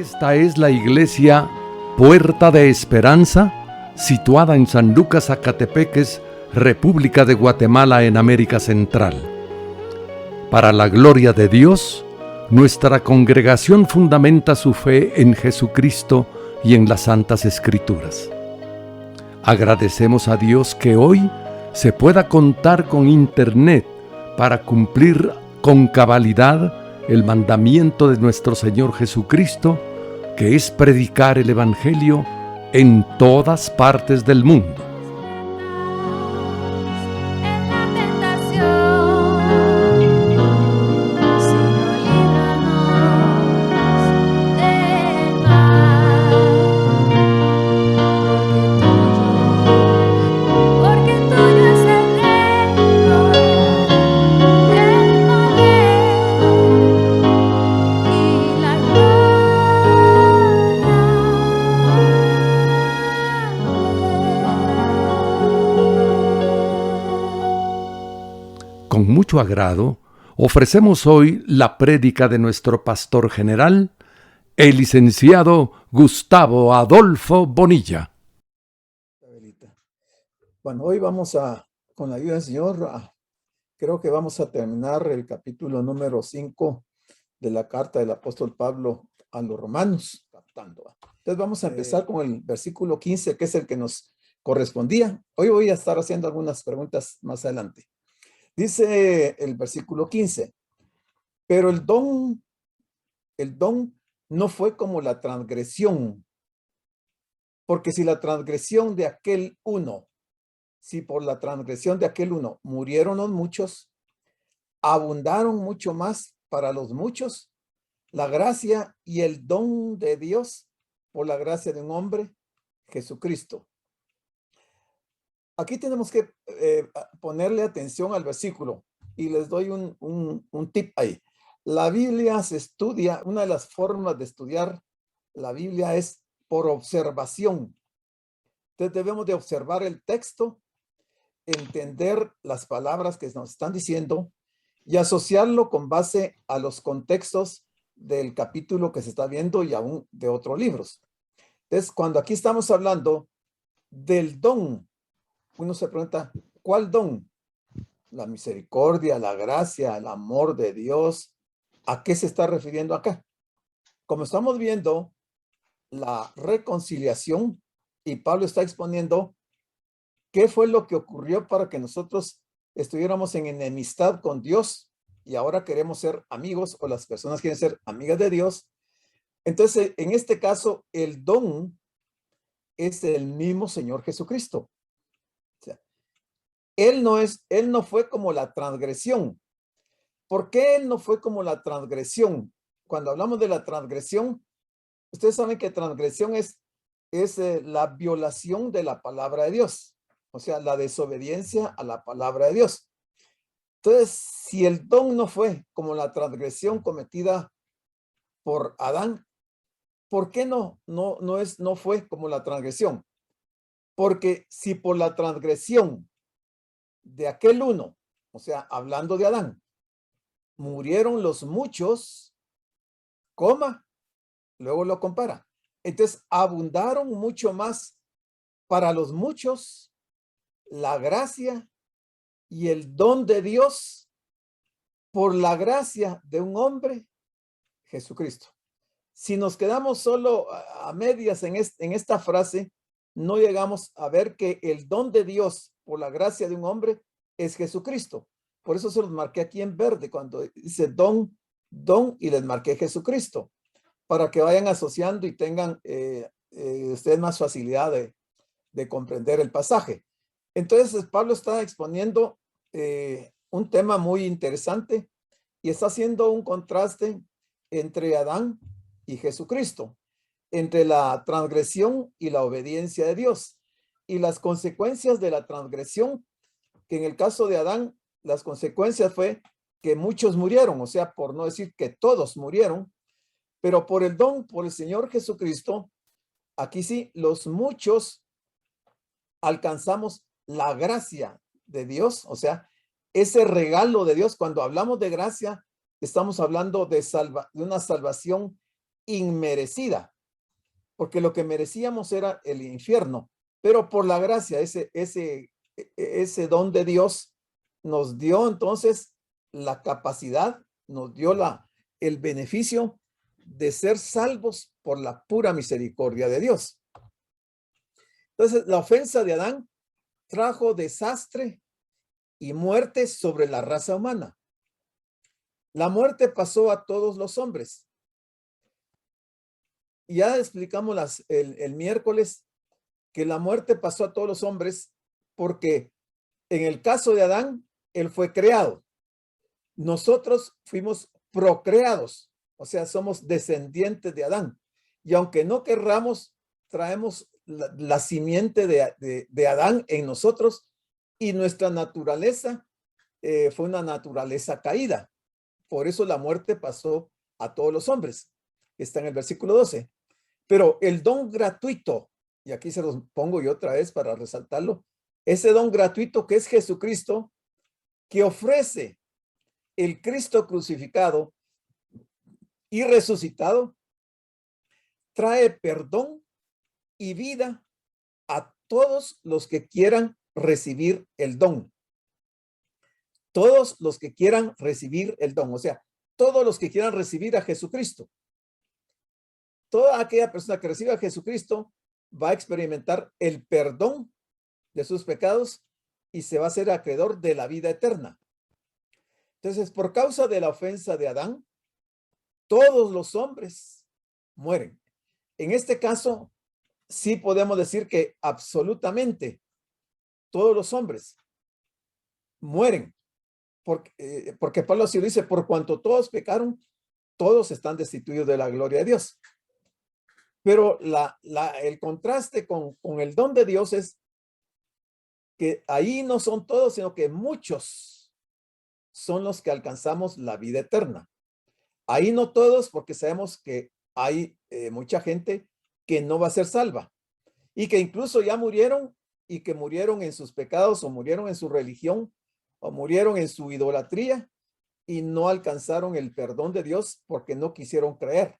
Esta es la iglesia Puerta de Esperanza, situada en San Lucas, Zacatepeques, República de Guatemala, en América Central. Para la gloria de Dios, nuestra congregación fundamenta su fe en Jesucristo y en las Santas Escrituras. Agradecemos a Dios que hoy se pueda contar con Internet para cumplir con cabalidad el mandamiento de nuestro Señor Jesucristo, que es predicar el Evangelio en todas partes del mundo. Con mucho agrado, ofrecemos hoy la prédica de nuestro pastor general, el licenciado Gustavo Adolfo Bonilla. Bueno, hoy con la ayuda del Señor, creo que vamos a terminar el capítulo número 5 de la carta del apóstol Pablo a los romanos. Entonces vamos a empezar con el versículo 15, que es el que nos correspondía. Hoy voy a estar haciendo algunas preguntas más adelante. Dice el versículo 15, pero el don no fue como la transgresión, porque si por la transgresión de aquel uno murieron los muchos, abundaron mucho más para los muchos la gracia y el don de Dios por la gracia de un hombre, Jesucristo. Aquí tenemos que ponerle atención al versículo y les doy un tip ahí. La Biblia se estudia, una de las formas de estudiar la Biblia es por observación. Entonces debemos de observar el texto, entender las palabras que nos están diciendo y asociarlo con base a los contextos del capítulo que se está viendo y aún de otros libros. Entonces, cuando aquí estamos hablando del don, uno se pregunta, ¿cuál don? La misericordia, la gracia, el amor de Dios. ¿A qué se está refiriendo acá? Como estamos viendo, la reconciliación, y Pablo está exponiendo qué fue lo que ocurrió para que nosotros estuviéramos en enemistad con Dios y ahora queremos ser amigos, o las personas quieren ser amigas de Dios. Entonces, en este caso, el don es el mismo Señor Jesucristo. Él no fue como la transgresión. ¿Por qué él no fue como la transgresión? Cuando hablamos de la transgresión, ustedes saben que transgresión es la violación de la palabra de Dios, o sea, la desobediencia a la palabra de Dios. Entonces, si el don no fue como la transgresión cometida por Adán, ¿por qué no fue como la transgresión? Porque si por la transgresión de aquel uno, o sea, hablando de Adán, murieron los muchos, luego lo compara. Entonces, abundaron mucho más para los muchos la gracia y el don de Dios por la gracia de un hombre, Jesucristo. Si nos quedamos solo a medias en esta frase, no llegamos a ver que el don de Dios por la gracia de un hombre es Jesucristo. Por eso se los marqué aquí en verde cuando dice don, y les marqué Jesucristo, para que vayan asociando y tengan ustedes más facilidad de comprender el pasaje. Entonces, Pablo está exponiendo un tema muy interesante y está haciendo un contraste entre Adán y Jesucristo, entre la transgresión y la obediencia de Dios, y las consecuencias de la transgresión, que en el caso de Adán, las consecuencias fue que muchos murieron, o sea, por no decir que todos murieron, pero por el don, por el Señor Jesucristo, aquí sí, los muchos alcanzamos la gracia de Dios, o sea, ese regalo de Dios. Cuando hablamos de gracia, estamos hablando de una salvación inmerecida, porque lo que merecíamos era el infierno, pero por la gracia, ese don de Dios nos dio entonces la capacidad, nos dio el beneficio de ser salvos por la pura misericordia de Dios. Entonces, la ofensa de Adán trajo desastre y muerte sobre la raza humana. La muerte pasó a todos los hombres. Ya explicamos el miércoles que la muerte pasó a todos los hombres porque en el caso de Adán, él fue creado. Nosotros fuimos procreados, o sea, somos descendientes de Adán. Y aunque no querramos, traemos la simiente de Adán en nosotros y nuestra naturaleza fue una naturaleza caída. Por eso la muerte pasó a todos los hombres. Está en el versículo 12. Pero el don gratuito, y aquí se los pongo yo otra vez para resaltarlo, ese don gratuito que es Jesucristo, que ofrece el Cristo crucificado y resucitado, trae perdón y vida a todos los que quieran recibir el don. Todos los que quieran recibir el don, o sea, todos los que quieran recibir a Jesucristo. Toda aquella persona que reciba a Jesucristo va a experimentar el perdón de sus pecados y se va a ser acreedor de la vida eterna. Entonces, por causa de la ofensa de Adán, todos los hombres mueren. En este caso, sí podemos decir que absolutamente todos los hombres mueren, porque Pablo así lo dice, por cuanto todos pecaron, todos están destituidos de la gloria de Dios. Pero el contraste con el don de Dios es que ahí no son todos, sino que muchos son los que alcanzamos la vida eterna. Ahí no todos, porque sabemos que hay mucha gente que no va a ser salva y que incluso ya murieron y que murieron en sus pecados o murieron en su religión o murieron en su idolatría y no alcanzaron el perdón de Dios porque no quisieron creer.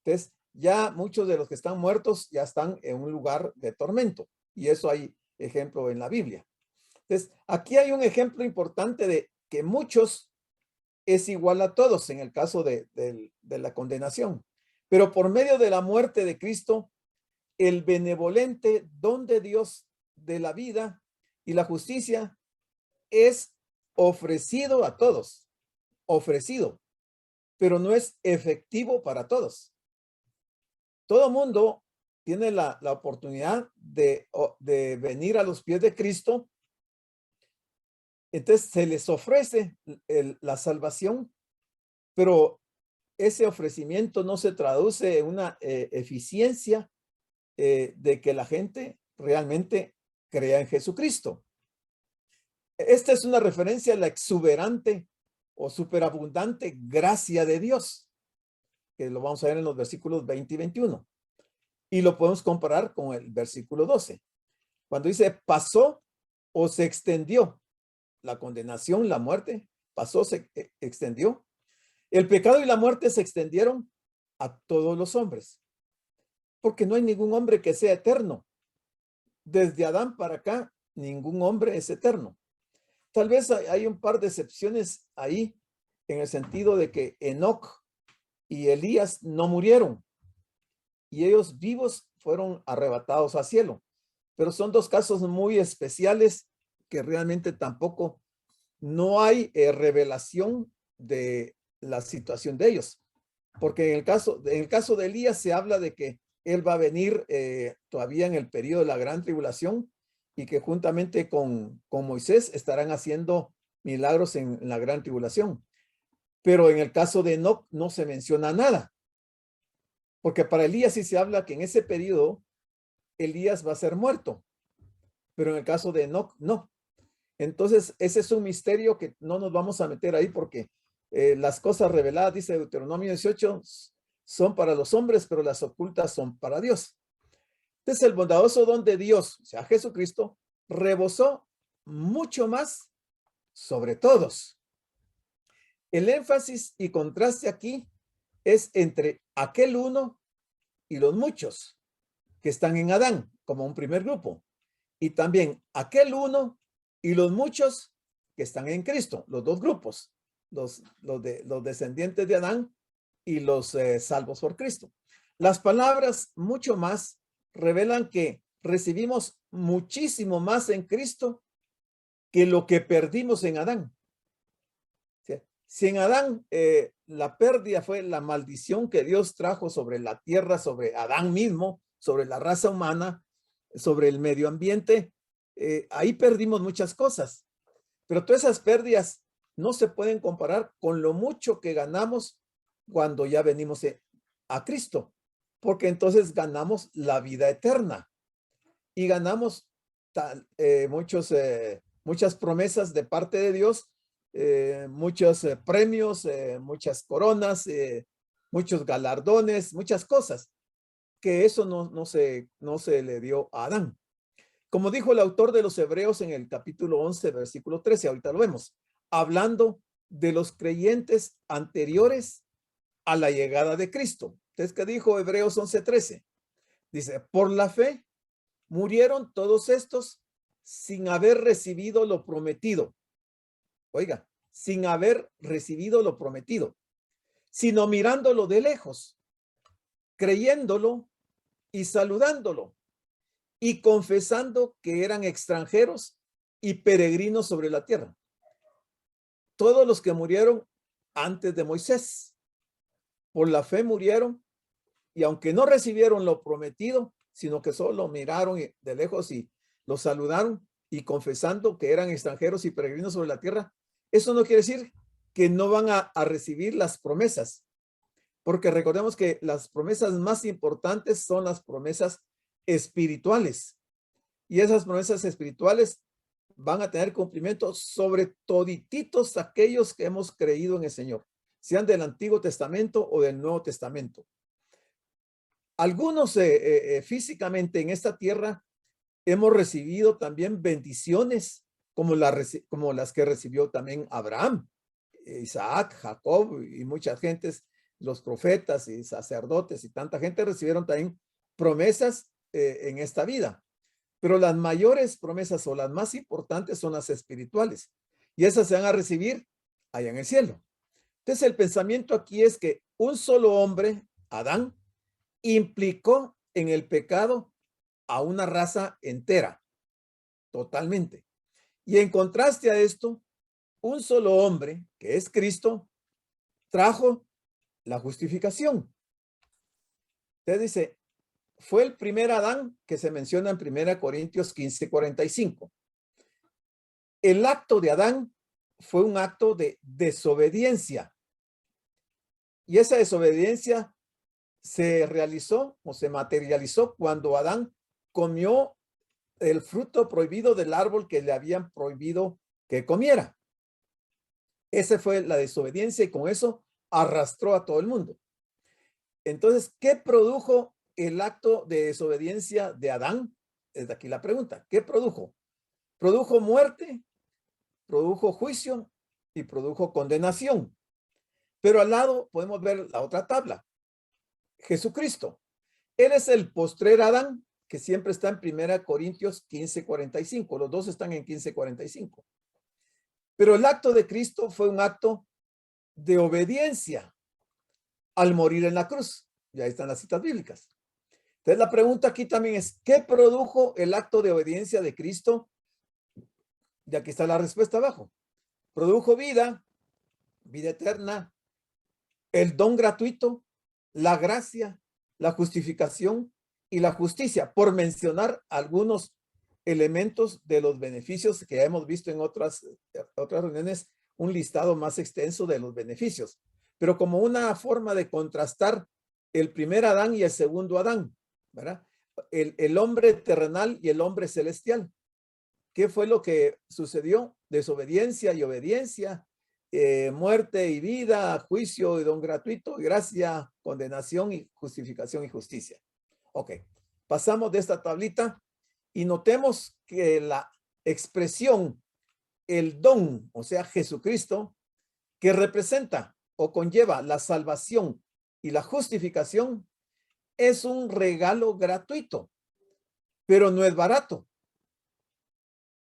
Entonces, ya muchos de los que están muertos ya están en un lugar de tormento y eso hay ejemplo en la Biblia. Entonces, aquí hay un ejemplo importante de que muchos es igual a todos en el caso de la condenación. Pero por medio de la muerte de Cristo, el benevolente don de Dios de la vida y la justicia es ofrecido a todos, ofrecido, pero no es efectivo para todos. Todo mundo tiene la oportunidad de venir a los pies de Cristo. Entonces se les ofrece la salvación, pero ese ofrecimiento no se traduce en una eficiencia de que la gente realmente crea en Jesucristo. Esta es una referencia a la exuberante o superabundante gracia de Dios, que lo vamos a ver en los versículos 20 y 21. Y lo podemos comparar con el versículo 12. Cuando dice pasó o se extendió la condenación, la muerte, pasó, se extendió. El pecado y la muerte se extendieron a todos los hombres, porque no hay ningún hombre que sea eterno. Desde Adán para acá, ningún hombre es eterno. Tal vez hay un par de excepciones ahí, en el sentido de que Enoc y Elías no murieron, y ellos vivos fueron arrebatados al cielo. Pero son dos casos muy especiales que realmente tampoco no hay revelación de la situación de ellos. Porque en el caso de Elías se habla de que él va a venir todavía en el periodo de la gran tribulación y que juntamente con Moisés estarán haciendo milagros en la gran tribulación. Pero en el caso de Enoc no se menciona nada. Porque para Elías sí se habla que en ese periodo Elías va a ser muerto. Pero en el caso de Enoc no. Entonces ese es un misterio que no nos vamos a meter ahí porque las cosas reveladas, dice Deuteronomio 18, son para los hombres, pero las ocultas son para Dios. Entonces el bondadoso don de Dios, o sea, Jesucristo, rebosó mucho más sobre todos. El énfasis y contraste aquí es entre aquel uno y los muchos que están en Adán, como un primer grupo, y también aquel uno y los muchos que están en Cristo, los dos grupos, los descendientes de Adán y los salvos por Cristo. Las palabras mucho más revelan que recibimos muchísimo más en Cristo que lo que perdimos en Adán. Si en Adán la pérdida fue la maldición que Dios trajo sobre la tierra, sobre Adán mismo, sobre la raza humana, sobre el medio ambiente, ahí perdimos muchas cosas. Pero todas esas pérdidas no se pueden comparar con lo mucho que ganamos cuando ya venimos a Cristo, porque entonces ganamos la vida eterna y ganamos muchas promesas de parte de Dios, muchos premios, muchas coronas, muchos galardones, muchas cosas, que eso no se le dio a Adán. Como dijo el autor de los Hebreos en el capítulo 11, versículo 13, ahorita lo vemos, hablando de los creyentes anteriores a la llegada de Cristo. Entonces, ¿qué dijo Hebreos 11:13? Dice, por la fe murieron todos estos sin haber recibido lo prometido. Oiga, sin haber recibido lo prometido, sino mirándolo de lejos, creyéndolo y saludándolo y confesando que eran extranjeros y peregrinos sobre la tierra. Todos los que murieron antes de Moisés, por la fe murieron, y aunque no recibieron lo prometido, sino que solo miraron de lejos y los saludaron y confesando que eran extranjeros y peregrinos sobre la tierra, eso no quiere decir que no van a recibir las promesas, porque recordemos que las promesas más importantes son las promesas espirituales, y esas promesas espirituales van a tener cumplimiento sobre todititos aquellos que hemos creído en el Señor, sean del Antiguo Testamento o del Nuevo Testamento. Algunos físicamente en esta tierra hemos recibido también bendiciones como las que recibió también Abraham, Isaac, Jacob y muchas gentes, los profetas y sacerdotes y tanta gente recibieron también promesas en esta vida. Pero las mayores promesas o las más importantes son las espirituales, y esas se van a recibir allá en el cielo. Entonces el pensamiento aquí es que un solo hombre, Adán, implicó en el pecado a una raza entera, totalmente. Y en contraste a esto, un solo hombre, que es Cristo, trajo la justificación. Entonces dice, fue el primer Adán que se menciona en 1 Corintios 15:45. El acto de Adán fue un acto de desobediencia. Y esa desobediencia se realizó o se materializó cuando Adán comió el fruto prohibido del árbol que le habían prohibido que comiera. Esa fue la desobediencia y con eso arrastró a todo el mundo. Entonces, ¿qué produjo el acto de desobediencia de Adán? Es de aquí la pregunta. ¿Qué produjo? Produjo muerte, produjo juicio y produjo condenación. Pero al lado podemos ver la otra tabla. Jesucristo. Él es el postrer Adán, que siempre está en 1 Corintios 15:45. Los dos están en 15:45. Pero el acto de Cristo fue un acto de obediencia al morir en la cruz. Y ahí están las citas bíblicas. Entonces la pregunta aquí también es, ¿qué produjo el acto de obediencia de Cristo? Y aquí está la respuesta abajo. Produjo vida, vida eterna, el don gratuito, la gracia, la justificación y la justicia, por mencionar algunos elementos de los beneficios que ya hemos visto en otras reuniones, un listado más extenso de los beneficios, pero como una forma de contrastar el primer Adán y el segundo Adán, ¿verdad? El hombre terrenal y el hombre celestial. ¿Qué fue lo que sucedió? Desobediencia y obediencia, muerte y vida, juicio y don gratuito, gracia, condenación y justificación y justicia. Ok, pasamos de esta tablita y notemos que la expresión, el don, o sea, Jesucristo, que representa o conlleva la salvación y la justificación es un regalo gratuito, pero no es barato.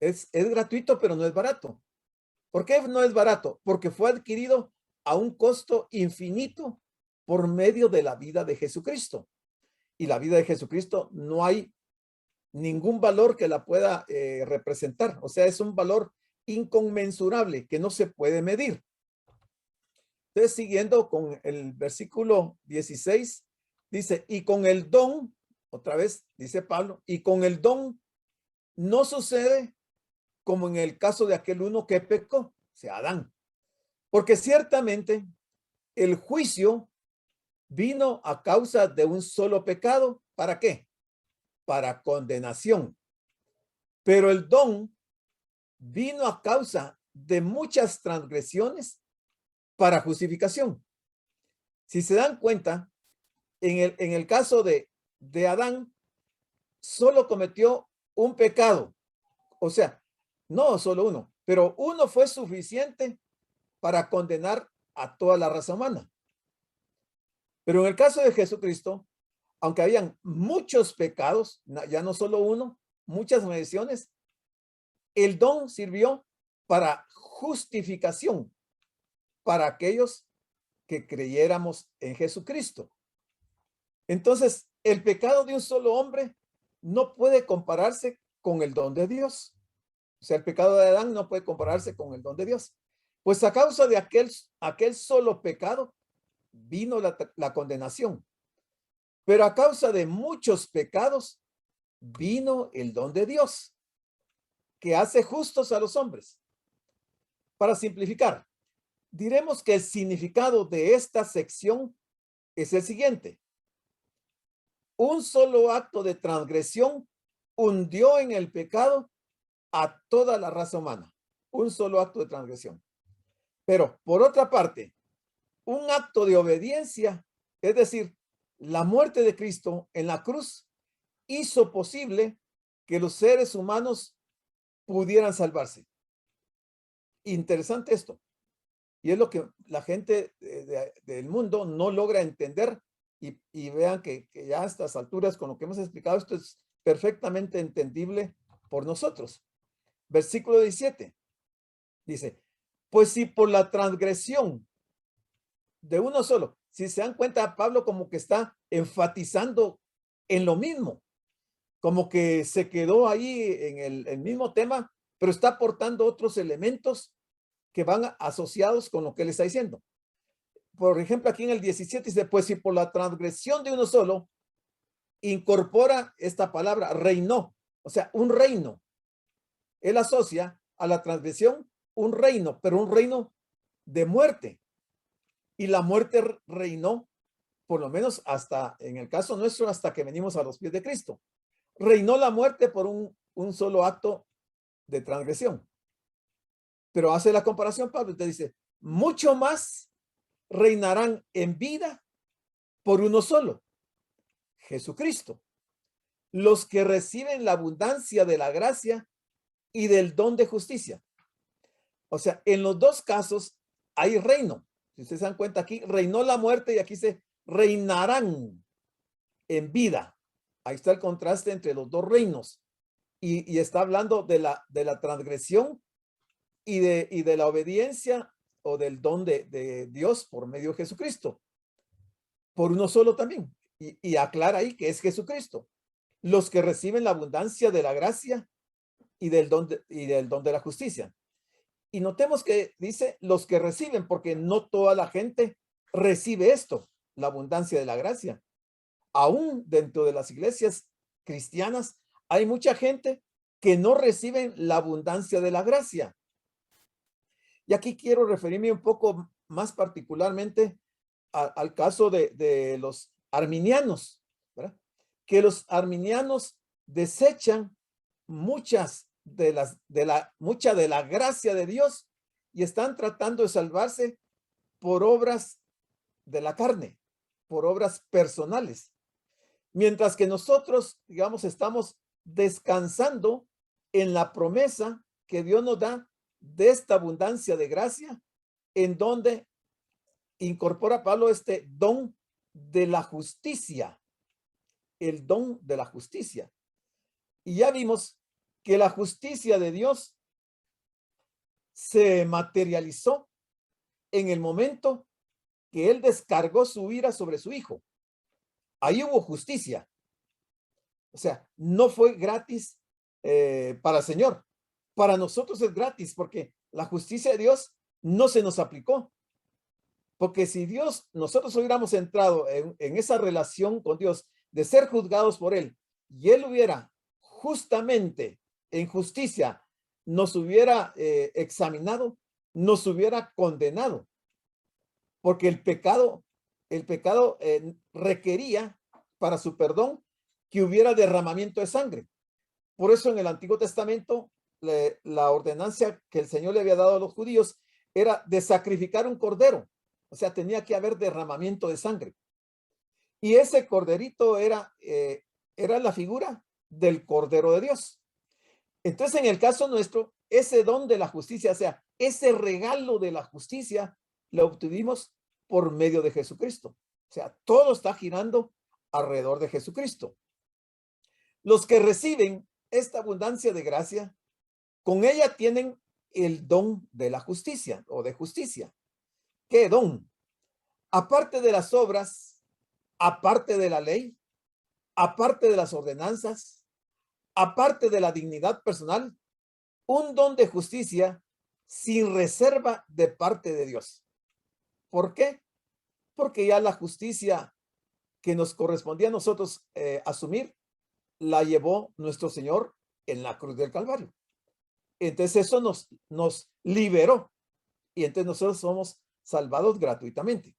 Es gratuito, pero no es barato. ¿Por qué no es barato? Porque fue adquirido a un costo infinito por medio de la vida de Jesucristo. Y la vida de Jesucristo no hay ningún valor que la pueda representar. O sea, es un valor inconmensurable que no se puede medir. Entonces, siguiendo con el versículo 16, dice, y con el don, otra vez dice Pablo, y con el don no sucede como en el caso de aquel uno que pecó, o sea, Adán. Porque ciertamente el juicio vino a causa de un solo pecado. ¿Para qué? Para condenación. Pero el don vino a causa de muchas transgresiones para justificación. Si se dan cuenta, en el caso de Adán, solo cometió un pecado. O sea, no solo uno, pero uno fue suficiente para condenar a toda la raza humana. Pero en el caso de Jesucristo, aunque habían muchos pecados, ya no solo uno, muchas maldiciones, el don sirvió para justificación para aquellos que creyéramos en Jesucristo. Entonces, el pecado de un solo hombre no puede compararse con el don de Dios. O sea, el pecado de Adán no puede compararse con el don de Dios. Pues a causa de aquel solo pecado vino la condenación. Pero a causa de muchos pecados vino el don de Dios, que hace justos a los hombres. Para simplificar, diremos que el significado de esta sección es el siguiente. Un solo acto de transgresión hundió en el pecado a toda la raza humana. Un solo acto de transgresión. Pero, por otra parte, un acto de obediencia, es decir, la muerte de Cristo en la cruz, hizo posible que los seres humanos pudieran salvarse. Interesante esto. Y es lo que la gente del mundo no logra entender y vean que ya a estas alturas, con lo que hemos explicado, esto es perfectamente entendible por nosotros. Versículo 17 dice, pues si por la transgresión de uno solo, si se dan cuenta, Pablo como que está enfatizando en lo mismo, como que se quedó ahí en el mismo tema, pero está aportando otros elementos que van asociados con lo que él está diciendo. Por ejemplo, aquí en el 17 dice, pues si por la transgresión de uno solo, incorpora esta palabra, reinó, o sea, un reino. Él asocia a la transgresión un reino, pero un reino de muerte. Y la muerte reinó, por lo menos hasta, en el caso nuestro, hasta que venimos a los pies de Cristo. Reinó la muerte por un solo acto de transgresión. Pero hace la comparación, Pablo, te dice, mucho más reinarán en vida por uno solo, Jesucristo, los que reciben la abundancia de la gracia y del don de justicia. O sea, en los dos casos hay reino. Si ustedes se dan cuenta aquí, reinó la muerte y aquí se reinarán en vida. Ahí está el contraste entre los dos reinos. Y está hablando de la transgresión y de la obediencia o del don de Dios por medio de Jesucristo. Por uno solo también. Y aclara ahí que es Jesucristo. Los que reciben la abundancia de la gracia y del don de la justicia. Y notemos que dice los que reciben, porque no toda la gente recibe esto, la abundancia de la gracia. Aún dentro de las iglesias cristianas hay mucha gente que no reciben la abundancia de la gracia. Y aquí quiero referirme un poco más particularmente al caso de los arminianos, ¿verdad? Que los arminianos desechan mucha de la gracia de Dios y están tratando de salvarse por obras de la carne, por obras personales. Mientras que nosotros, digamos, estamos descansando en la promesa que Dios nos da de esta abundancia de gracia, en donde incorpora Pablo este don de la justicia, el don de la justicia. Y ya vimos que la justicia de Dios se materializó en el momento que Él descargó su ira sobre su Hijo. Ahí hubo justicia. O sea, no fue gratis para el Señor. Para nosotros es gratis porque la justicia de Dios no se nos aplicó. Porque si nosotros hubiéramos entrado en esa relación con Dios de ser juzgados por Él y Él hubiera justamente en justicia nos hubiera examinado, nos hubiera condenado. Porque el pecado requería para su perdón que hubiera derramamiento de sangre. Por eso en el Antiguo Testamento la ordenanza que el Señor le había dado a los judíos era de sacrificar un cordero. O sea, tenía que haber derramamiento de sangre. Y ese corderito era la figura del Cordero de Dios. Entonces, en el caso nuestro, ese don de la justicia, o sea, ese regalo de la justicia, lo obtuvimos por medio de Jesucristo. O sea, todo está girando alrededor de Jesucristo. Los que reciben esta abundancia de gracia, con ella tienen el don de la justicia o de justicia. ¿Qué don? Aparte de las obras, aparte de la ley, aparte de las ordenanzas, aparte de la dignidad personal, un don de justicia sin reserva de parte de Dios. ¿Por qué? Porque ya la justicia que nos correspondía a nosotros asumir, la llevó nuestro Señor en la cruz del Calvario. Entonces eso nos liberó y entonces nosotros somos salvados gratuitamente.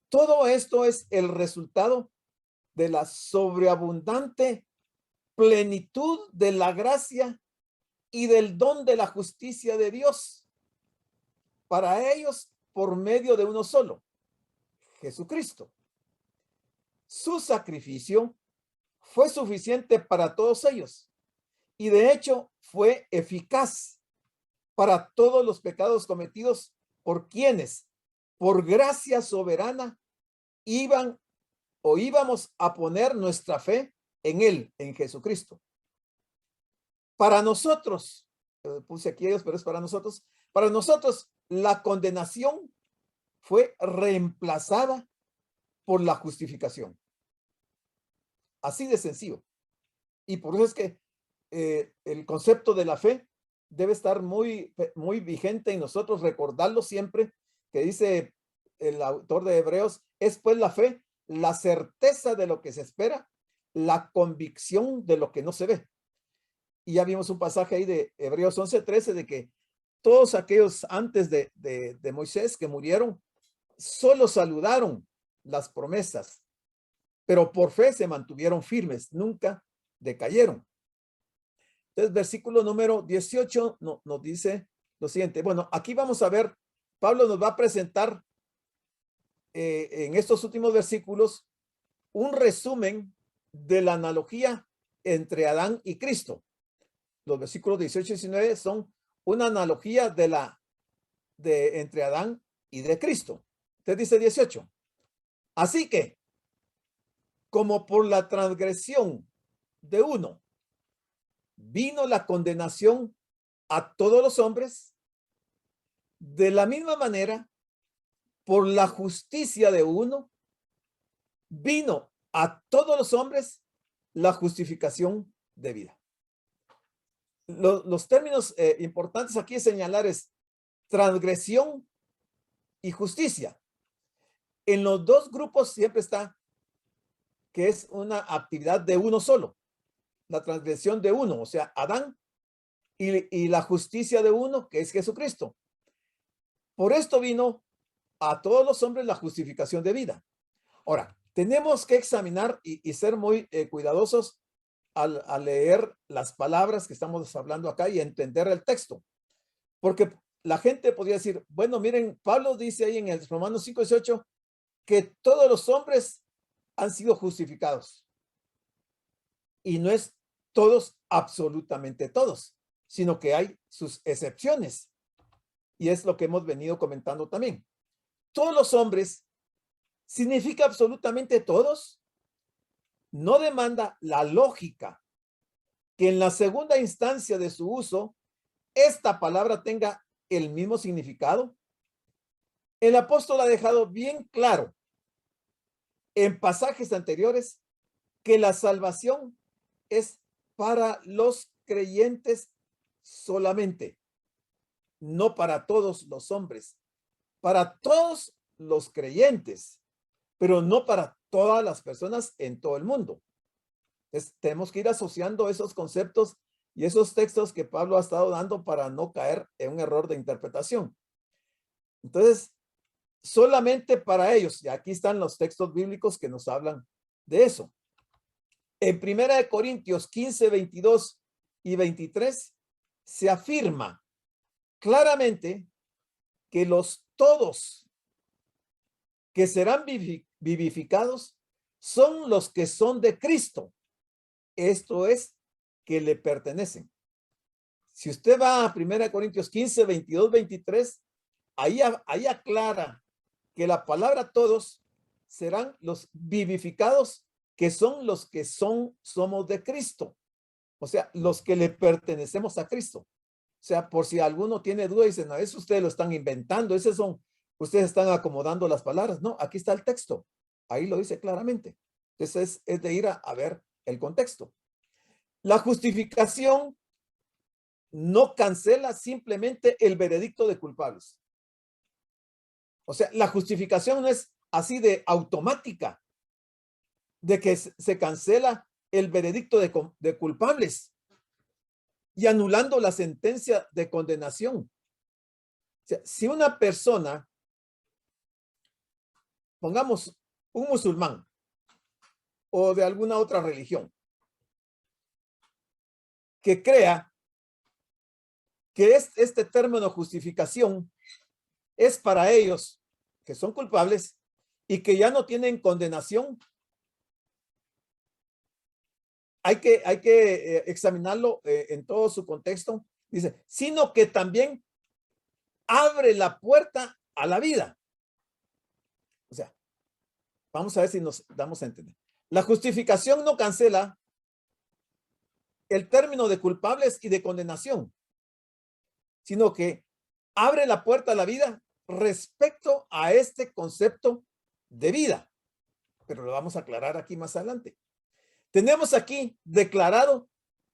Todo esto es el resultado de la sobreabundante plenitud de la gracia y del don de la justicia de Dios para ellos por medio de uno solo, Jesucristo. Su sacrificio fue suficiente para todos ellos y de hecho fue eficaz para todos los pecados cometidos por quienes, por gracia soberana, íbamos a poner nuestra fe en Él, en Jesucristo. Para nosotros, puse aquí ellos, pero es para nosotros la condenación fue reemplazada por la justificación. Así de sencillo. Y por eso es que el concepto de la fe debe estar muy, muy vigente en nosotros, recordarlo siempre, que dice el autor de Hebreos, es pues la fe, la certeza de lo que se espera, la convicción de lo que no se ve. Y ya vimos un pasaje ahí de Hebreos 11:13 de que todos aquellos antes de Moisés que murieron, solo saludaron las promesas, pero por fe se mantuvieron firmes, nunca decayeron. Entonces, versículo número 18 nos dice lo siguiente. Bueno, aquí vamos a ver, Pablo nos va a presentar en estos últimos versículos un resumen de la analogía entre Adán y Cristo. Los versículos 18 y 19 son una analogía entre Adán y de Cristo. Entonces dice 18. Así que, como por la transgresión de uno vino la condenación a todos los hombres, de la misma manera, por la justicia de uno, vino a todos los hombres la justificación de vida. Los términos importantes aquí señalar es transgresión y justicia. En los dos grupos siempre está que es una actividad de uno solo, la transgresión de uno, o sea, Adán, y la justicia de uno, que es Jesucristo. Por esto vino a todos los hombres la justificación de vida. Ahora, tenemos que examinar y ser muy cuidadosos al leer las palabras que estamos hablando acá y entender el texto. Porque la gente podría decir, bueno, miren, Pablo dice ahí en el Romanos 5:18 que todos los hombres han sido justificados. Y no es todos, absolutamente todos, sino que hay sus excepciones. Y es lo que hemos venido comentando también. Todos los hombres ¿Significa absolutamente todos? ¿No demanda la lógica que en la segunda instancia de su uso, esta palabra tenga el mismo significado? El apóstol ha dejado bien claro en pasajes anteriores que la salvación es para los creyentes solamente, no para todos los hombres, para todos los creyentes, pero no para todas las personas en todo el mundo. Entonces, tenemos que ir asociando esos conceptos y esos textos que Pablo ha estado dando para no caer en un error de interpretación. Entonces, solamente para ellos, y aquí están los textos bíblicos que nos hablan de eso. En 1 Corintios 15, 22 y 23 se afirma claramente que los todos que serán vivificados son los que son de Cristo. Esto es, que le pertenecen. Si usted va a 1 Corintios 15, 22, 23, ahí aclara que la palabra todos serán los vivificados, que son los que somos de Cristo. O sea, los que le pertenecemos a Cristo. O sea, por si alguno tiene duda y dice, no, eso ustedes lo están inventando, ustedes están acomodando las palabras. No, aquí está el texto. Ahí lo dice claramente. Entonces es de ir a ver el contexto. La justificación no cancela simplemente el veredicto de culpables. O sea, la justificación no es así de automática, de que se cancela el veredicto de culpables y anulando la sentencia de condenación. O sea, si una persona, pongamos un musulmán o de alguna otra religión, que crea que este término justificación es para ellos que son culpables y que ya no tienen condenación, hay que examinarlo en todo su contexto. Dice, sino que también abre la puerta a la vida. O sea, vamos a ver si nos damos a entender. La justificación no cancela el término de culpables y de condenación, sino que abre la puerta a la vida respecto a este concepto de vida. Pero lo vamos a aclarar aquí más adelante. Tenemos aquí declarado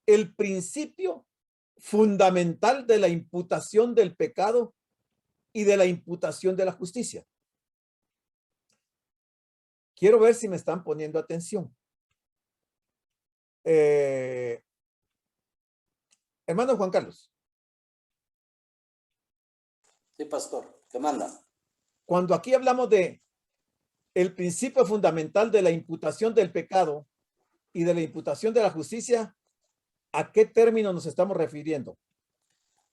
el principio fundamental de la imputación del pecado y de la imputación de la justicia. Quiero ver si me están poniendo atención. Hermano Juan Carlos. Sí, pastor, ¿qué manda? Cuando aquí hablamos de el principio fundamental de la imputación del pecado y de la imputación de la justicia, ¿a qué término nos estamos refiriendo?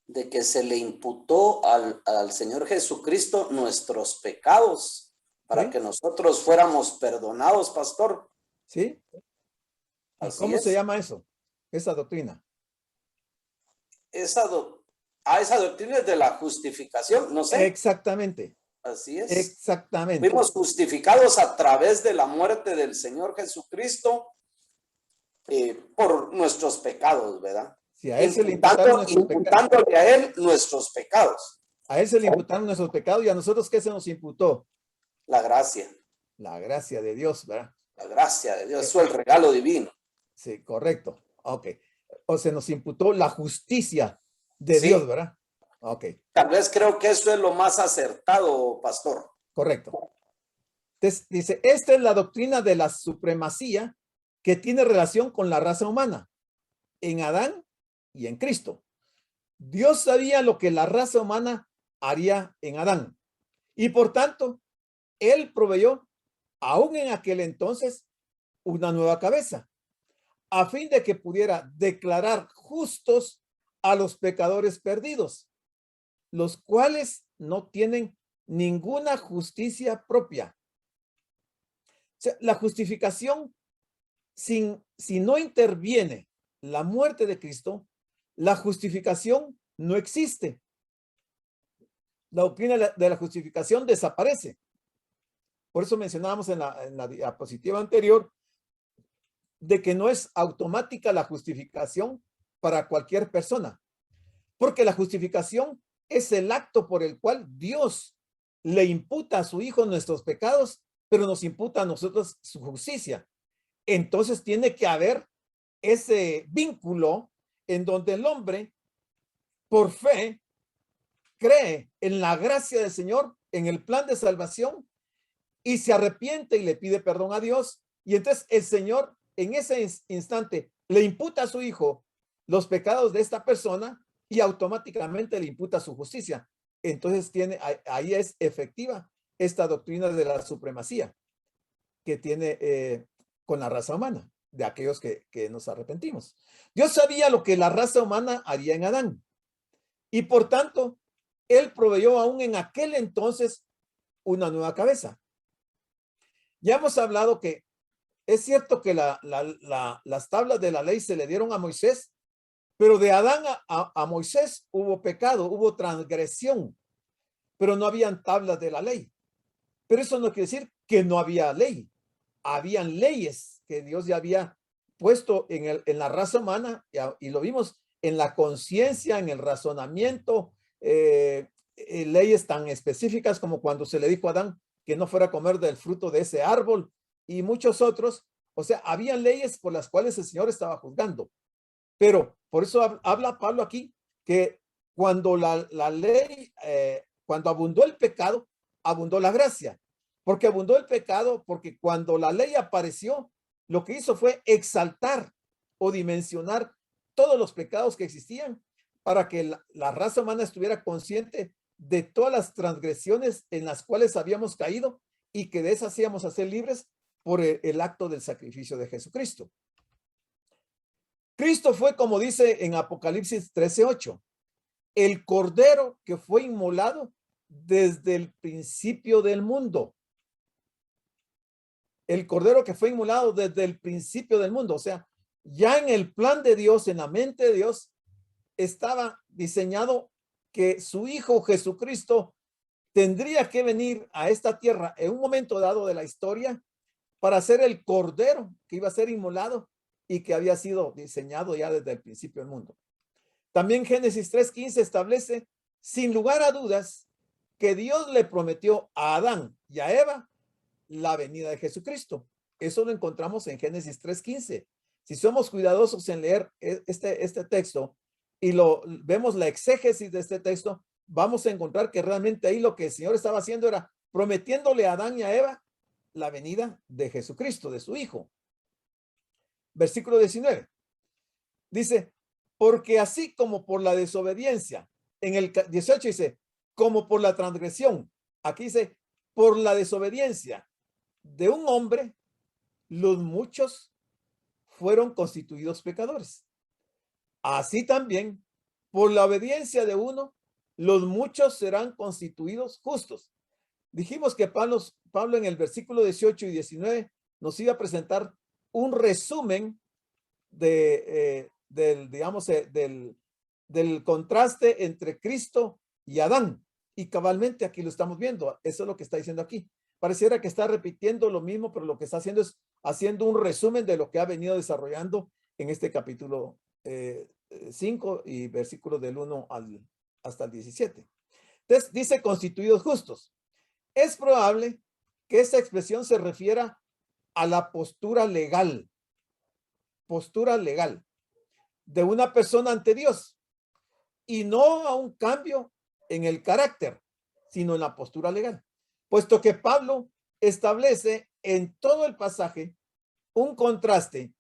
De que se le imputó al Señor Jesucristo nuestros pecados para ¿Sí? que nosotros fuéramos perdonados, pastor. ¿Sí? ¿Y cómo se llama eso? Esa doctrina. Esa doctrina es de la justificación, no sé. Exactamente. Así es. Exactamente. Fuimos justificados a través de la muerte del Señor Jesucristo por nuestros pecados, ¿verdad? Sí, a él se le imputaron nuestros pecados. Imputándole a él nuestros pecados. A él se le imputaron nuestros pecados y a nosotros, ¿qué se nos imputó? La gracia. La gracia de Dios, ¿verdad? La gracia de Dios, eso es el regalo divino. Sí, correcto. Ok. O se nos imputó la justicia de Dios, ¿verdad? Ok. Tal vez creo que eso es lo más acertado, pastor. Correcto. Entonces, dice, esta es la doctrina de la supremacía que tiene relación con la raza humana en Adán y en Cristo. Dios sabía lo que la raza humana haría en Adán y por tanto, él proveyó, aún en aquel entonces, una nueva cabeza, a fin de que pudiera declarar justos a los pecadores perdidos, los cuales no tienen ninguna justicia propia. O sea, la justificación, si no interviene la muerte de Cristo, la justificación no existe. La doctrina de la justificación desaparece. Por eso mencionábamos en la diapositiva anterior de que no es automática la justificación para cualquier persona, porque la justificación es el acto por el cual Dios le imputa a su Hijo nuestros pecados, pero nos imputa a nosotros su justicia. Entonces tiene que haber ese vínculo en donde el hombre, por fe, cree en la gracia del Señor, en el plan de salvación, y se arrepiente y le pide perdón a Dios. Y entonces el Señor en ese instante le imputa a su Hijo los pecados de esta persona y automáticamente le imputa su justicia. Entonces ahí es efectiva esta doctrina de la supremacía que tiene con la raza humana, de aquellos que nos arrepentimos. Dios sabía lo que la raza humana haría en Adán, y por tanto, Él proveyó aún en aquel entonces una nueva cabeza. Ya hemos hablado que es cierto que las tablas de la ley se le dieron a Moisés, pero de Adán a Moisés hubo pecado, hubo transgresión, pero no habían tablas de la ley. Pero eso no quiere decir que no había ley. Habían leyes que Dios ya había puesto en la raza humana, y lo vimos en la conciencia, en el razonamiento, leyes tan específicas como cuando se le dijo a Adán que no fuera a comer del fruto de ese árbol, y muchos otros. O sea, habían leyes por las cuales el Señor estaba juzgando. Pero por eso habla Pablo aquí que cuando la ley, cuando abundó el pecado, abundó la gracia. Porque abundó el pecado, porque cuando la ley apareció, lo que hizo fue exaltar o dimensionar todos los pecados que existían para que la raza humana estuviera consciente de todas las transgresiones en las cuales habíamos caído, y que de esas íbamos a ser libres por el acto del sacrificio de Jesucristo. Cristo fue, como dice en Apocalipsis 13:8, el cordero que fue inmolado desde el principio del mundo. El cordero que fue inmolado desde el principio del mundo. O sea, ya en el plan de Dios, en la mente de Dios, estaba diseñado que su Hijo Jesucristo tendría que venir a esta tierra en un momento dado de la historia para ser el cordero que iba a ser inmolado y que había sido diseñado ya desde el principio del mundo. También Génesis 3:15 establece, sin lugar a dudas, que Dios le prometió a Adán y a Eva la venida de Jesucristo. Eso lo encontramos en Génesis 3:15. Si somos cuidadosos en leer este texto y vemos la exégesis de este texto, vamos a encontrar que realmente ahí lo que el Señor estaba haciendo era prometiéndole a Adán y a Eva la venida de Jesucristo, de su Hijo. Versículo 19. Dice, porque así como por la desobediencia, en el 18 dice, como por la transgresión, aquí dice, por la desobediencia de un hombre, los muchos fueron constituidos pecadores. Así también, por la obediencia de uno, los muchos serán constituidos justos. Dijimos que Pablo en el versículo 18 y 19 nos iba a presentar un resumen del contraste entre Cristo y Adán. Y cabalmente aquí lo estamos viendo. Eso es lo que está diciendo aquí. Pareciera que está repitiendo lo mismo, pero lo que está haciendo es haciendo un resumen de lo que ha venido desarrollando en este capítulo 5 y versículos del 1 hasta el 17. Entonces dice constituidos justos. Es probable que esta expresión se refiera a la postura legal de una persona ante Dios, y no a un cambio en el carácter, sino en la postura legal, puesto que Pablo establece en todo el pasaje un contraste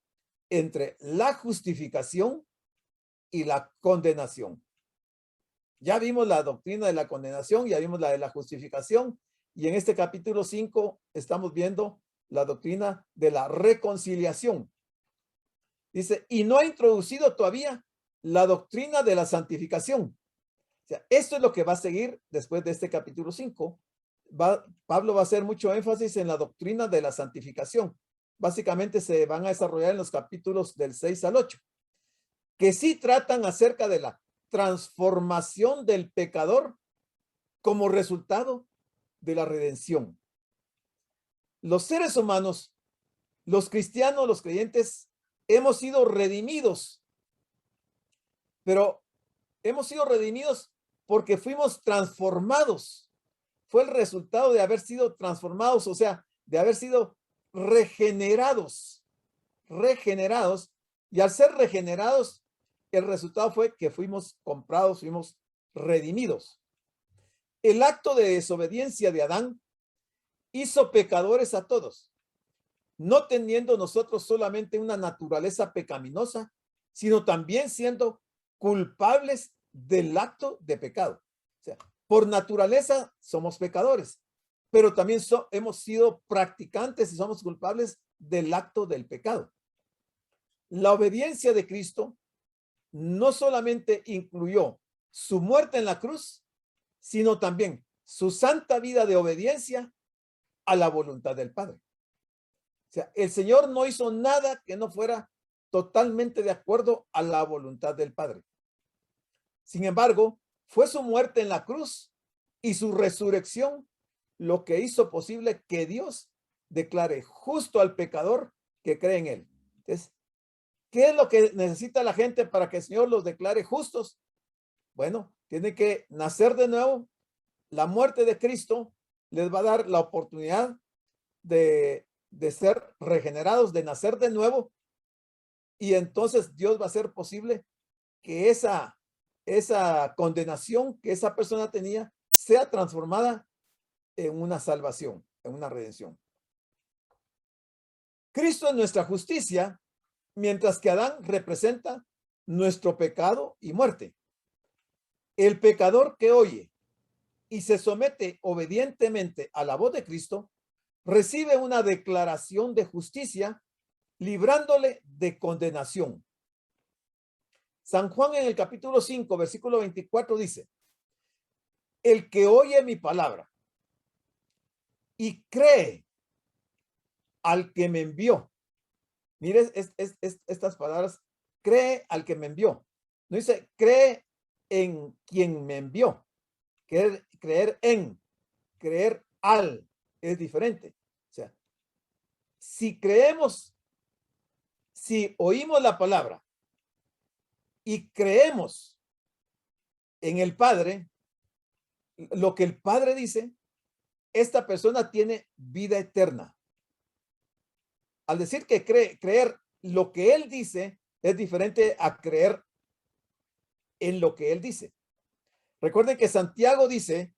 entre la justificación y la condenación. Ya vimos la doctrina de la condenación, ya vimos la de la justificación, y en este capítulo 5 estamos viendo la doctrina de la reconciliación. Dice, y no ha introducido todavía la doctrina de la santificación. O sea, esto es lo que va a seguir después de este capítulo 5. Pablo va a hacer mucho énfasis en la doctrina de la santificación. Básicamente se van a desarrollar en los capítulos del 6 al 8, que sí tratan acerca de la transformación del pecador como resultado de la redención. los seres humanos, los cristianos, los creyentes, hemos sido redimidos, pero hemos sido redimidos porque fuimos transformados. Fue el resultado de haber sido transformados, o sea, de haber sido regenerados, y al ser regenerados, el resultado fue que fuimos comprados, fuimos redimidos. El acto de desobediencia de Adán hizo pecadores a todos, no teniendo nosotros solamente una naturaleza pecaminosa, sino también siendo culpables del acto de pecado. O sea, por naturaleza somos pecadores, pero también hemos sido practicantes y somos culpables del acto del pecado. La obediencia de Cristo no solamente incluyó su muerte en la cruz, sino también su santa vida de obediencia a la voluntad del Padre. O sea, el Señor no hizo nada que no fuera totalmente de acuerdo a la voluntad del Padre. Sin embargo, fue su muerte en la cruz y su resurrección lo que hizo posible que Dios declare justo al pecador que cree en él. Entonces, ¿qué es lo que necesita la gente para que el Señor los declare justos? Bueno, tiene que nacer de nuevo. La muerte de Cristo les va a dar la oportunidad de ser regenerados, de nacer de nuevo. Y entonces Dios va a hacer posible que esa condenación que esa persona tenía sea transformada en una salvación, en una redención. Cristo es nuestra justicia, mientras que Adán representa nuestro pecado y muerte. El pecador que oye y se somete obedientemente a la voz de Cristo recibe una declaración de justicia, librándole de condenación. San Juan en el capítulo 5, versículo 24 dice: el que oye mi palabra y cree al que me envió. Mire estas palabras: cree al que me envió. No dice cree en quien me envió. Creer en, creer al es diferente. O sea, si creemos, si oímos la palabra y creemos en el Padre, lo que el Padre dice, esta persona tiene vida eterna. Al decir que creer lo que Él dice es diferente a creer en lo que Él dice. Recuerden que Santiago dice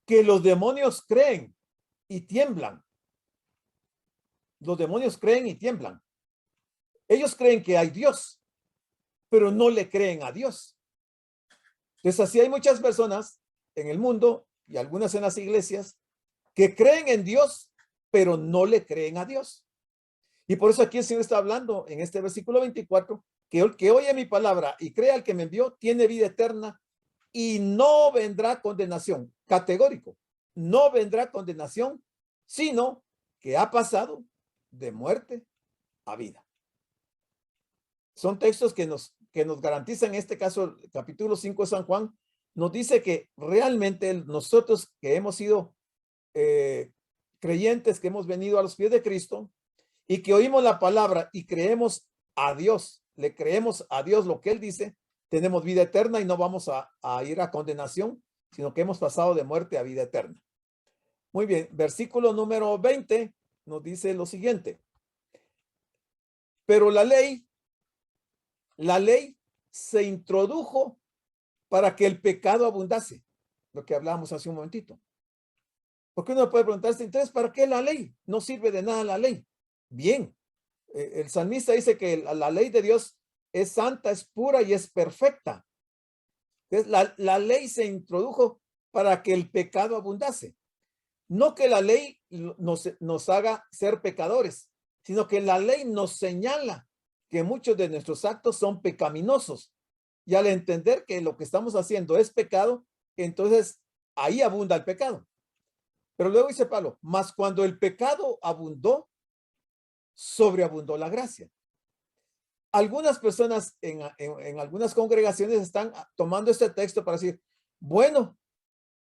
que los demonios creen y tiemblan. Los demonios creen y tiemblan. Ellos creen que hay Dios, pero no le creen a Dios. Entonces, así hay muchas personas en el mundo y algunas en las iglesias que creen en Dios, pero no le creen a Dios. Y por eso aquí el Señor está hablando en este versículo 24, que el que oye mi palabra y cree al que me envió tiene vida eterna y no vendrá condenación. Categórico, no vendrá condenación, sino que ha pasado de muerte a vida. Son textos que nos garantizan, en este caso, el capítulo 5 de San Juan, nos dice que realmente nosotros que hemos sido creyentes, que hemos venido a los pies de Cristo y que oímos la palabra y creemos a Dios, le creemos a Dios lo que Él dice, tenemos vida eterna y no vamos a ir a condenación, sino que hemos pasado de muerte a vida eterna. Muy bien, versículo número 20 nos dice lo siguiente: pero la ley se introdujo para que el pecado abundase, lo que hablábamos hace un momentito. Porque uno puede preguntarse, entonces, ¿para qué la ley? No sirve de nada la ley. Bien, el salmista dice que la ley de Dios es santa, es pura y es perfecta. Entonces, la ley se introdujo para que el pecado abundase. No que la ley nos haga ser pecadores, sino que la ley nos señala que muchos de nuestros actos son pecaminosos. Y al entender que lo que estamos haciendo es pecado, entonces ahí abunda el pecado. Pero luego dice Pablo, mas cuando el pecado abundó, sobreabundó la gracia. Algunas personas en algunas congregaciones están tomando este texto para decir, bueno,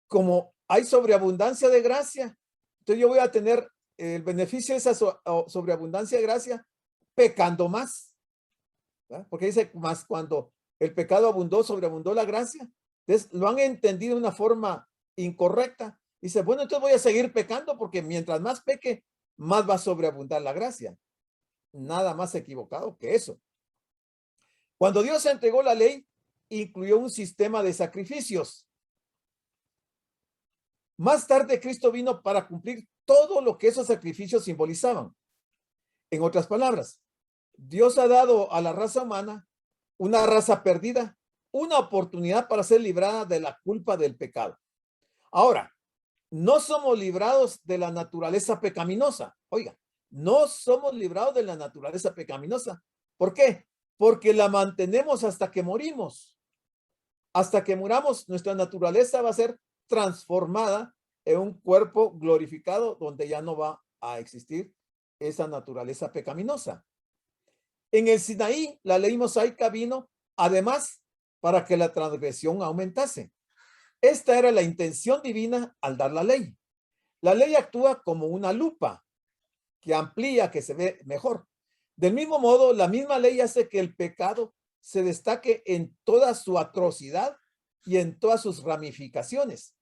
como hay sobreabundancia de gracia, Entonces yo voy a tener el beneficio de esa sobreabundancia de gracia pecando más, ¿verdad? Porque dice más cuando el pecado abundó, sobreabundó la gracia. Entonces lo han entendido de una forma incorrecta. Dice, bueno, entonces voy a seguir pecando porque mientras más peque, más va a sobreabundar la gracia. Nada más equivocado que eso. Cuando Dios entregó la ley, incluyó un sistema de sacrificios. Más tarde, Cristo vino para cumplir todo lo que esos sacrificios simbolizaban. En otras palabras, Dios ha dado a la raza humana, una raza perdida, una oportunidad para ser librada de la culpa del pecado. Ahora, no somos librados de la naturaleza pecaminosa. Oiga, no somos librados de la naturaleza pecaminosa. ¿Por qué? Porque la mantenemos hasta que morimos. Hasta que muramos, nuestra naturaleza va a ser transformada en un cuerpo glorificado donde ya no va a existir esa naturaleza pecaminosa. En el Sinaí, la ley mosaica vino, además, para que la transgresión aumentase. Esta era la intención divina al dar la ley. La ley actúa como una lupa que amplía, que se ve mejor. Del mismo modo, la misma ley hace que el pecado se destaque en toda su atrocidad y en todas sus ramificaciones.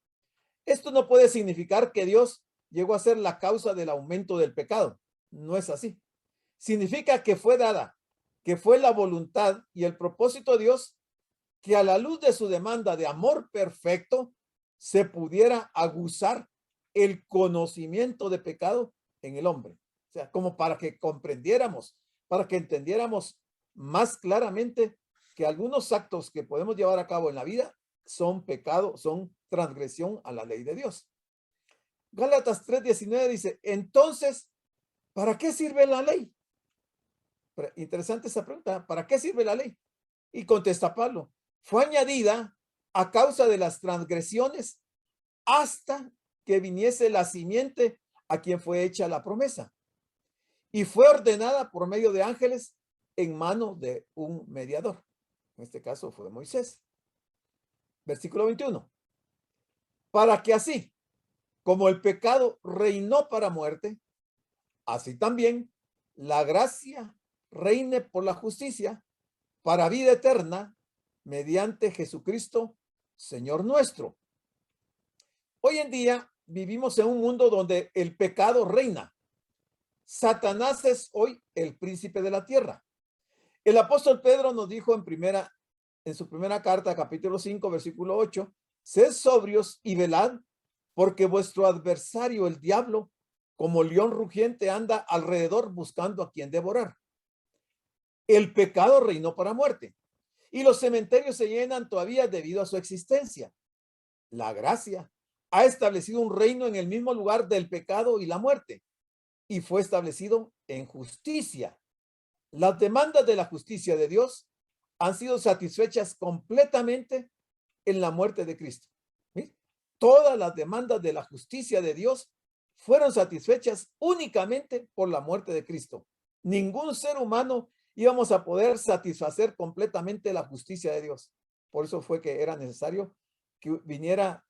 Esto no puede significar que Dios llegó a ser la causa del aumento del pecado. No es así. Significa que fue dada, que fue la voluntad y el propósito de Dios que a la luz de su demanda de amor perfecto se pudiera aguzar el conocimiento de pecado en el hombre. O sea, como para que comprendiéramos, para que entendiéramos más claramente que algunos actos que podemos llevar a cabo en la vida son pecado, son transgresión a la ley de Dios. Gálatas 3:19 dice, entonces, ¿para qué sirve la ley? Interesante esa pregunta, ¿para qué sirve la ley? Y contesta Pablo, fue añadida a causa de las transgresiones hasta que viniese la simiente a quien fue hecha la promesa. Y fue ordenada por medio de ángeles en mano de un mediador. En este caso fue Moisés. Versículo 21. Para que así, como el pecado reinó para muerte, así también la gracia reine por la justicia para vida eterna mediante Jesucristo, Señor nuestro. Hoy en día vivimos en un mundo donde el pecado reina. Satanás es hoy el príncipe de la tierra. El apóstol Pedro nos dijo en su primera carta, capítulo 5, versículo 8, sed sobrios y velad, porque vuestro adversario, el diablo, como león rugiente, anda alrededor buscando a quien devorar. El pecado reinó para muerte y los cementerios se llenan todavía debido a su existencia. La gracia ha establecido un reino en el mismo lugar del pecado y la muerte y fue establecido en justicia. Las demandas de la justicia de Dios han sido satisfechas completamente en la muerte de Cristo. ¿Sí? Todas las demandas de la justicia de Dios fueron satisfechas únicamente por la muerte de Cristo. Ningún ser humano íbamos a poder satisfacer completamente la justicia de Dios. Por eso fue que era necesario que viniera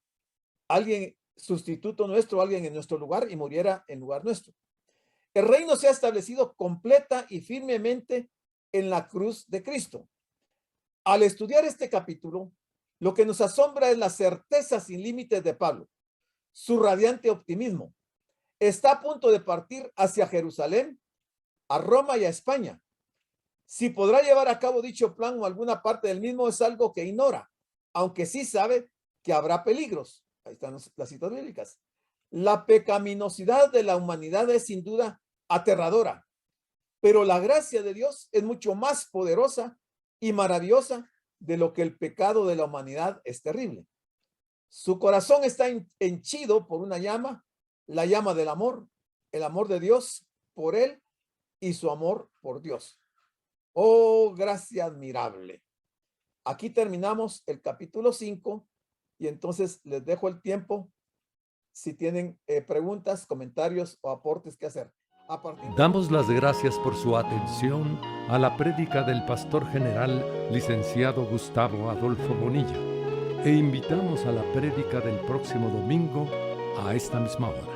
alguien sustituto nuestro, alguien en nuestro lugar y muriera en lugar nuestro. El reino se ha establecido completa y firmemente en la cruz de Cristo. Al estudiar este capítulo, lo que nos asombra es la certeza sin límites de Pablo, su radiante optimismo. Está a punto de partir hacia Jerusalén, a Roma y a España. Si podrá llevar a cabo dicho plan o alguna parte del mismo es algo que ignora, aunque sí sabe que habrá peligros. Ahí están las citas bíblicas. La pecaminosidad de la humanidad es sin duda aterradora, pero la gracia de Dios es mucho más poderosa y maravillosa de lo que el pecado de la humanidad es terrible. Su corazón está henchido por una llama, la llama del amor, el amor de Dios por él y su amor por Dios. Oh, gracia admirable. Aquí terminamos el capítulo 5 y entonces les dejo el tiempo si tienen preguntas, comentarios o aportes que hacer. Damos las gracias por su atención a la prédica del pastor general licenciado Gustavo Adolfo Bonilla e invitamos a la prédica del próximo domingo a esta misma hora.